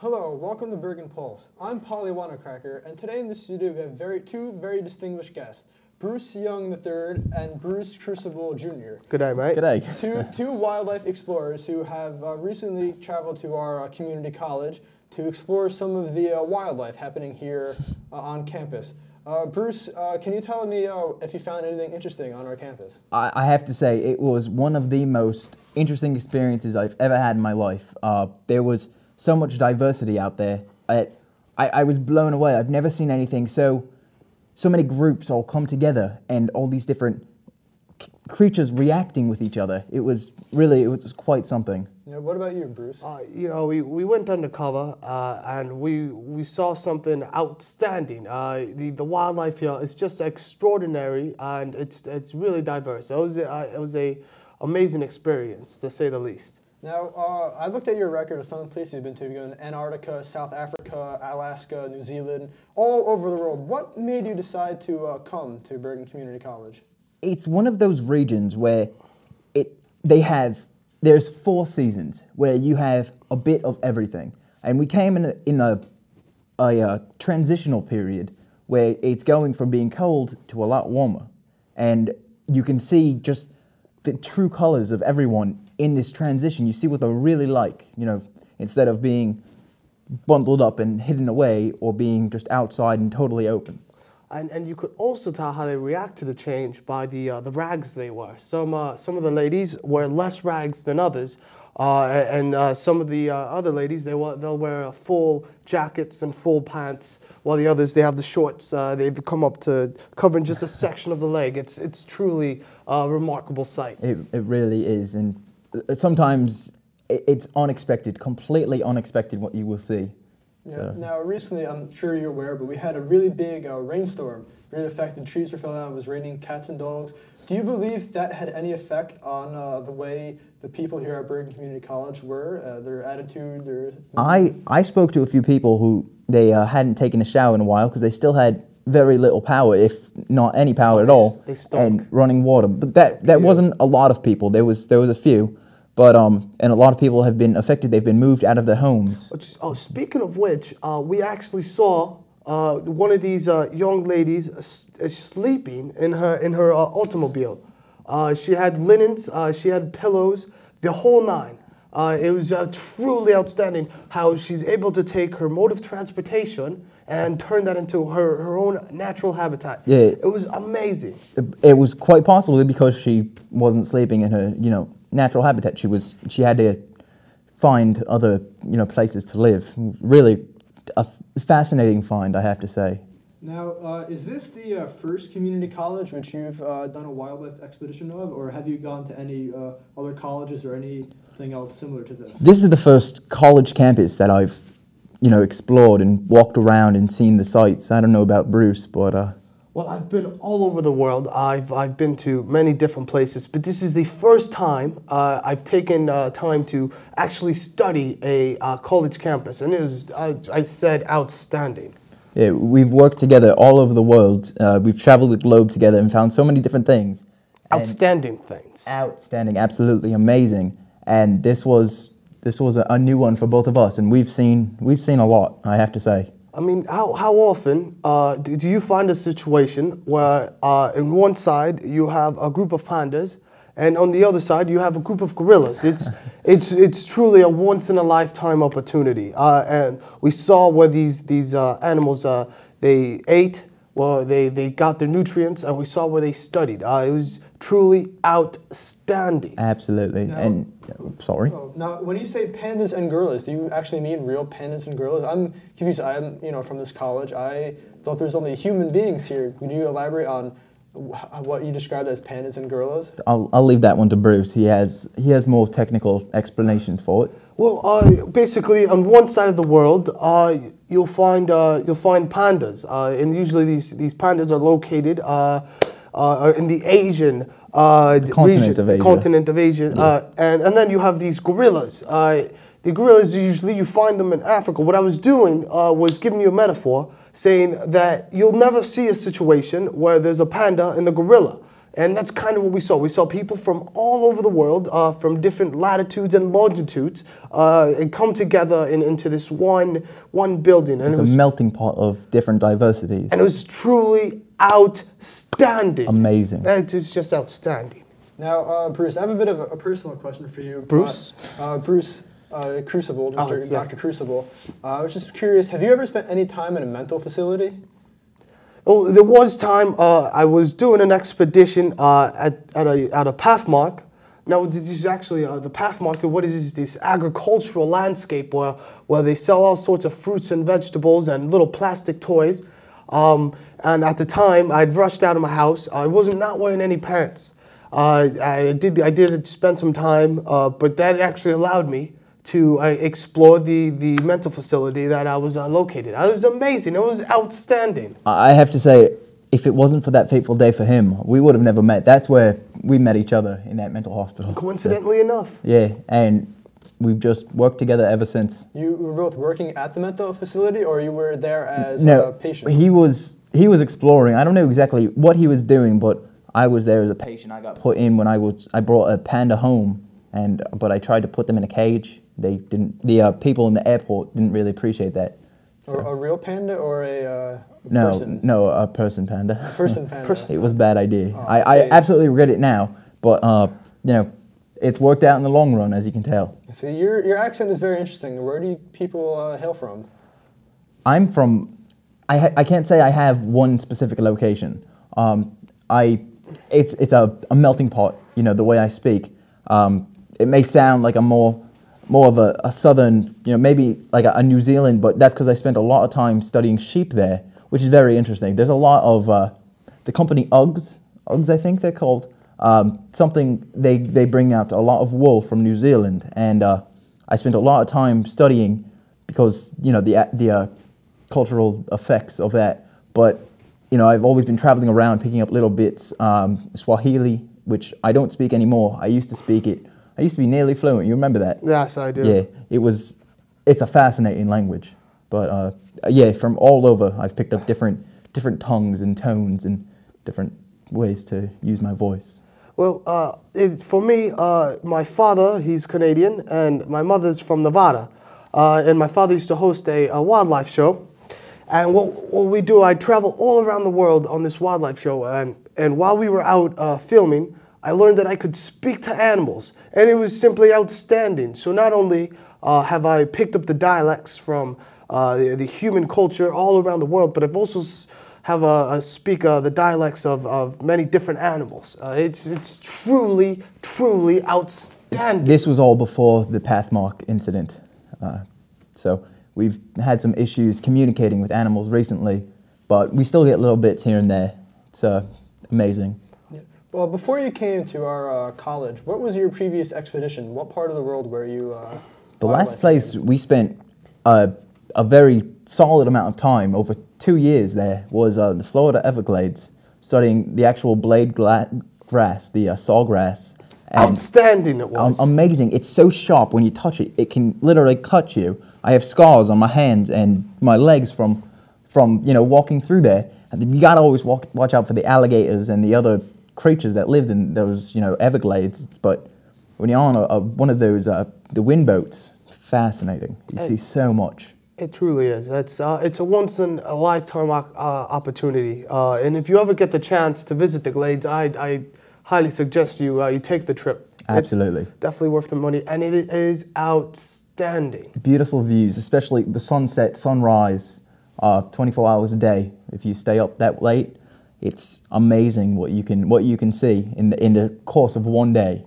Hello, welcome to Bergen Pulse. I'm Polly Wanacracker, and today in the studio we have two very distinguished guests, Bruce Young III and Bruce Crucible Jr. Good day, mate. Good day. Two wildlife explorers who have recently traveled to our community college to explore some of the wildlife happening here on campus. Bruce, can you tell me if you found anything interesting on our campus? I have to say, it was one of the most interesting experiences I've ever had in my life. There was so much diversity out there. I was blown away. I've never seen anything so many groups all come together and all these different creatures reacting with each other. It was quite something. Yeah, what about you, Bruce? We went undercover and we saw something outstanding. The wildlife here is just extraordinary, and it's really diverse. It was a amazing experience, to say the least. Now, I looked at your record of some of the places you've been to. You've gone to Antarctica, South Africa, Alaska, New Zealand, all over the world. What made you decide to come to Bergen Community College? It's one of those regions where there's 4 seasons where you have a bit of everything. And we came in a transitional period where it's going from being cold to a lot warmer. And you can see just the true colors of everyone in this transition. You see what they're really like, instead of being bundled up and hidden away or being just outside and totally open. And you could also tell how they react to the change by the rags they wear. Some of the ladies wear less rags than others, and some of the other ladies they'll wear full jackets and full pants, while the others they have the shorts. They've come up to covering just a section of the leg. It's truly a remarkable sight. It really is, and sometimes it's unexpected, completely unexpected what you will see. Yeah. So. Now, recently, I'm sure you're aware, but we had a really big rainstorm. Really affected, trees were falling down, it was raining cats and dogs. Do you believe that had any effect on the way the people here at Bergen Community College were, their attitude, their... I spoke to a few people who they hadn't taken a shower in a while because they still had very little power, if not any power at all, and running water. But that wasn't a lot of people. There was a few. But and a lot of people have been affected. They've been moved out of their homes. Speaking of which, we actually saw one of these young ladies sleeping in her automobile. She had linens, she had pillows, the whole nine. It was truly outstanding how she's able to take her mode of transportation and turn that into her own natural habitat. Yeah, it was amazing. It was quite possibly because she wasn't sleeping in her, natural habitat. She had to find other, places to live. Really a fascinating find, I have to say. Now, is this the first community college which you've done a wildlife expedition of, or have you gone to any other colleges or anything else similar to this? This is the first college campus that I've, explored and walked around and seen the sights. I don't know about Bruce, but... Well, I've been all over the world. I've been to many different places, but this is the first time I've taken time to actually study a college campus, and it was, I said, outstanding. Yeah, we've worked together all over the world. We've traveled the globe together and found so many different things. Outstanding things. Outstanding, absolutely amazing. And this was a new one for both of us, and we've seen a lot, I have to say. I mean, how often do you find a situation where on one side you have a group of pandas, and on the other side you have a group of gorillas? It's truly a once-in-a-lifetime opportunity. And we saw where these animals they ate, well, they got their nutrients, and we saw where they studied. It was truly outstanding. Absolutely. Now, sorry. Now, when you say pandas and gorillas, do you actually mean real pandas and gorillas? I'm confused. I'm, from this college. I thought there's only human beings here. Would you elaborate on what you described as pandas and gorillas? I'll leave that one to Bruce. He has more technical explanations for it. Well, basically, on one side of the world, you'll find pandas, and usually these pandas are located in the Asian continent of Asia, Yeah. And then you have these gorillas. The gorillas, usually you find them in Africa. What I was doing was giving you a metaphor, saying that you'll never see a situation where there's a panda and a gorilla. And that's kind of what we saw. We saw people from all over the world, from different latitudes and longitudes, and come together into this one building. And It's a melting pot of different diversities. And it was truly outstanding. Amazing. It is just outstanding. Now, Bruce, I have a bit of a personal question for you. Bruce? Bruce Crucible, Mr. Yes. Dr. Crucible. I was just curious, have you ever spent any time in a mental facility? Oh, there was time I was doing an expedition at a path mark. Now, this is actually the path market. What is this agricultural landscape where they sell all sorts of fruits and vegetables and little plastic toys. And at the time, I'd rushed out of my house. I wasn't not wearing any pants. I did spend some time, but that actually allowed me to explore the mental facility that I was located. It was amazing. It was outstanding. I have to say, if it wasn't for that fateful day for him, we would have never met. That's where we met each other, in that mental hospital. Coincidentally enough. Yeah, and we've just worked together ever since. You were both working at the mental facility, or you were there as patients? He was exploring. I don't know exactly what he was doing, but I was there as a patient. I got put in when I brought a panda home, but I tried to put them in a cage. They didn't. The people in the airport didn't really appreciate that. So. A real panda or a person? No, a person panda. A person panda. It was a bad idea. Oh, I absolutely regret it now, but you know, it's worked out in the long run, as you can tell. So your accent is very interesting. Where do people hail from? I'm from. I can't say I have one specific location. It's a melting pot. You know, the way I speak. It may sound like I'm more of a southern, you know, maybe like a New Zealand, but that's because I spent a lot of time studying sheep there, which is very interesting. There's a lot of the company Uggs I think they're called. Something they bring out a lot of wool from New Zealand, and I spent a lot of time studying because, you know, the cultural effects of that. But, you know, I've always been traveling around picking up little bits. Swahili, which I don't speak anymore. I used to speak it. I used to be nearly fluent. You remember that? Yes, I do. Yeah, it's a fascinating language. But yeah, from all over, I've picked up different tongues and tones and different ways to use my voice. Well, for me, my father, he's Canadian, and my mother's from Nevada. And my father used to host a wildlife show. And what we do, I travel all around the world on this wildlife show. And while we were out filming, I learned that I could speak to animals, and it was simply outstanding. So not only have I picked up the dialects from the human culture all around the world, but I've also speak the dialects of many different animals. It's truly, truly outstanding. This was all before the Pathmark incident. So we've had some issues communicating with animals recently, but we still get little bits here and there. It's amazing. Well, before you came to our college, what was your previous expedition? What part of the world were you? The last place we spent a very solid amount of time, over 2 years there, was the Florida Everglades, studying the actual blade grass, the sawgrass. Outstanding it was. Amazing. It's so sharp when you touch it. It can literally cut you. I have scars on my hands and my legs from you know, walking through there. And you gotta always watch out for the alligators and the other creatures that lived in those, you know, Everglades. But when you're on one of those the wind boats, fascinating. You see so much. It truly is. It's a once in a lifetime opportunity. And if you ever get the chance to visit the Glades, I highly suggest you take the trip. Absolutely. It's definitely worth the money, and it is outstanding. Beautiful views, especially the sunset, sunrise, 24 hours a day. If you stay up that late, it's amazing what you can see in the course of one day.